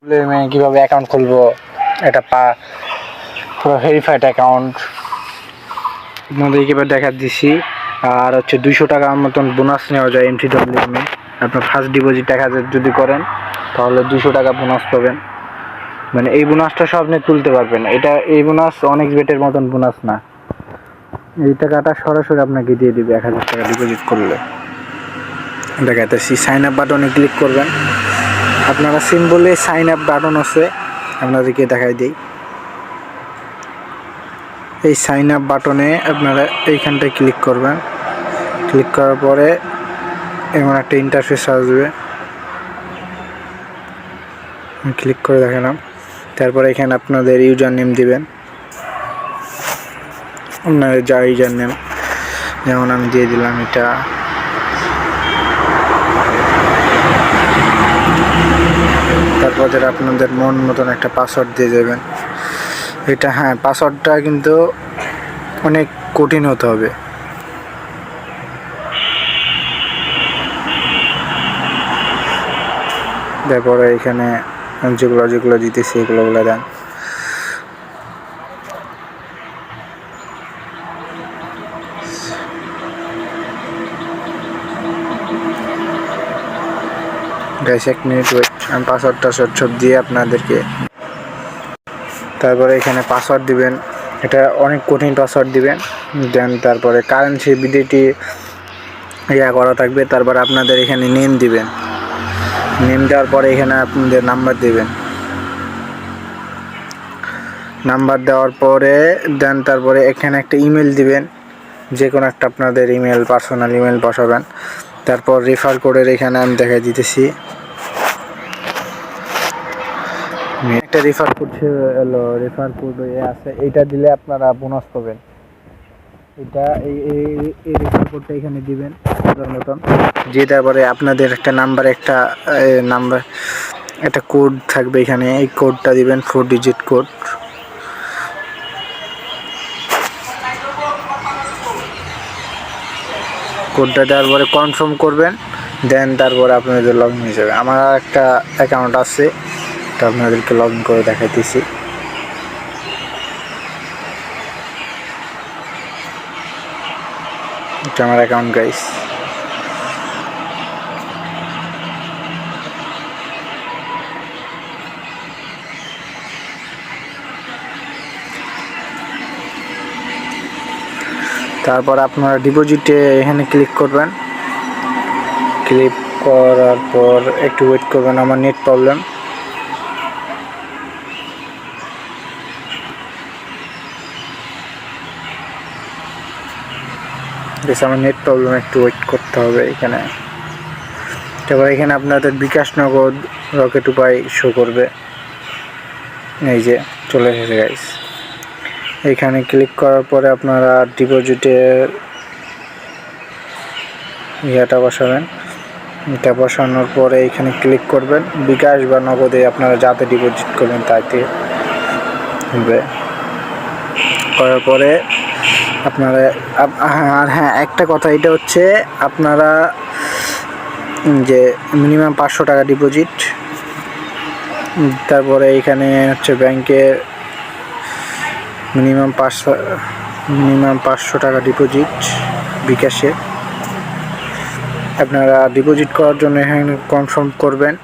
কিভাবে অ্যাকাউন্ট খুলবো, এটা পুরো ভেরিফাইড অ্যাকাউন্ট আপনাদেরকে এবার দেখা দিচ্ছি। আর হচ্ছে 200 টাকার মতন বোনাস নেওয়া যায় MTWM-এ। আপনার ফার্স্ট ডিপোজিট 1000 যদি করেন তাহলে 200 টাকা বোনাস পাবেন। মানে এই বোনাসটা সব আপনি তুলতে পারবেন। এই বোনাস অনেক বেটের মতন বোনাস না, এই টাকাটা সরাসরি আপনাকে দিয়ে দিবে 1000 টাকা ডিপোজিট করলে। দেখাতেছি, সাইন আপ বাটনে ক্লিক করবেন। আপনারা সিম্বলে সাইন আপ বাটন আছে, আপনাদেরকে দেখাই দিই। এই সাইন আপ বাটনে আপনারা এইখানটায় ক্লিক করবেন। ক্লিক করার পরে এমন একটা ইন্টারফেস আসবে, ক্লিক করে দেখালাম। তারপরে এখানে আপনাদের ইউজার নেম দিবেন, আপনাদের যা ইউজার নেম, যেমন আমি দিয়ে দিলাম এটা। তারপর আপনাদের মন মতন একটা পাসওয়ার্ড দিয়ে দেবেন। এটা হ্যাঁ, পাসওয়ার্ডটা কিন্তু অনেক কঠিন হতে হবে। তারপরে এখানে যেগুলো দিতেছি এগুলো দেন। গাইস 1 মিনিট ওয়েট, আমি পাসওয়ার্ডটা সব দিয়ে আপনাদেরকে। তারপরে এখানে পাসওয়ার্ড দিবেন, এটা অনেক কঠিন পাসওয়ার্ড দিবেন। দেন তারপরে কারেন্সি বিডিটি করা থাকবে। তারপর আপনাদের এখানে নেম দিবেন, নেম দেওয়ার পরে এখানে আপনাদের নাম্বার দিবেন। নাম্বার দেওয়ার পরে দেন তারপরে এখানে একটা ইমেল দিবেন, যে কোনো একটা আপনাদের ইমেল, পার্সোনাল ইমেল বসাবেন। তারপর রেফার কোডের এখানে আমি দেখাই দিতেছি, একটা রেফার কোড আছে, এইটা দিলে আপনারা বোনাস পাবেন। এটা এই রেফার কোডটা এখানে দিবেন মতন, যে তারপরে আপনাদের একটা নাম্বার একটা কোড থাকবে এখানে, এই কোডটা দিবেন, 4 ডিজিট কোড। কোডটা দেওয়ার পরে কনফার্ম করবেন, দেন তারপরে আপনাদের লগ ইন হয়ে যাবে। আমার একটা অ্যাকাউন্ট আছে, তো আপনাদেরকে লগ ইন করে দেখাইতেছি। এটা আমার অ্যাকাউন্ট গাইস। তারপর আপনারা ডিপোজিটে এখানে ক্লিক করবেন। ক্লিক করার পর একটু ওয়েট করবেন, আমার নেট প্রবলেম। আমার নেট প্রবলেম, একটু ওয়েট করতে হবে এখানে। তারপর এখানে আপনাদের বিকাশ নগদ, রকেট উপায় শো করবে, এই যে চলে এসেছে গাইস। এখানে ক্লিক করার পরে আপনারা ডিপোজিটের ইয়েটা বসাবেন। এটা বসানোর পরে এখানে ক্লিক করবেন, বিকাশ বা নগদে আপনারা যাতে ডিপোজিট করবেন তাতে হবে। করার পরে আপনারা আর হ্যাঁ, একটা কথা, এটা হচ্ছে আপনারা যে মিনিমাম 500 টাকা ডিপোজিট। তারপরে এখানে হচ্ছে ব্যাংকে মিনিমাম 500 টাকা ডিপোজিট বিকাশে। আপনারা ডিপোজিট করার জন্য এখানে কনফার্ম করবেন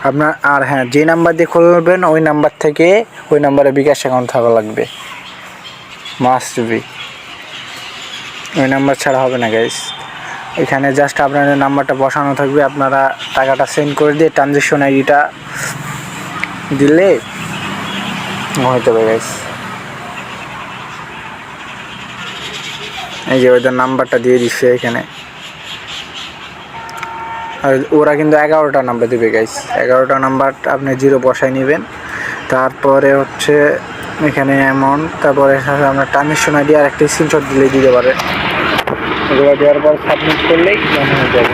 আপনার। আর হ্যাঁ, যে নাম্বার দিয়ে খুলবেন ওই নাম্বার থেকে, ওই নাম্বারে বিকাশ অ্যাকাউন্ট থাকা লাগবে, মাস্ট বি। ওই নাম্বার ছাড়া হবে না গাইস। এখানে জাস্ট আপনাদের নাম্বারটা বসানো থাকবে, আপনারা টাকাটা সেন্ড করে দিয়ে ট্রানজ্যাকশন আইডিটা দিলে হতে হবে গাইস। এই যে ওদের নাম্বারটা দিয়ে দিচ্ছে এখানে, আর ওরা কিন্তু 11টা নাম্বার দেবে গাইস। 11টা নাম্বার আপনি 0 বসায় নেবেন। তারপরে হচ্ছে এখানে অ্যামাউন্ট, তারপরে আপনার ট্রানজ্যাকশন আইডি আর একটা স্ক্রিনশট দিলেই দিতে পারে। এগুলো দেওয়ার পর সাবমিট করলেই হয়ে যাবে।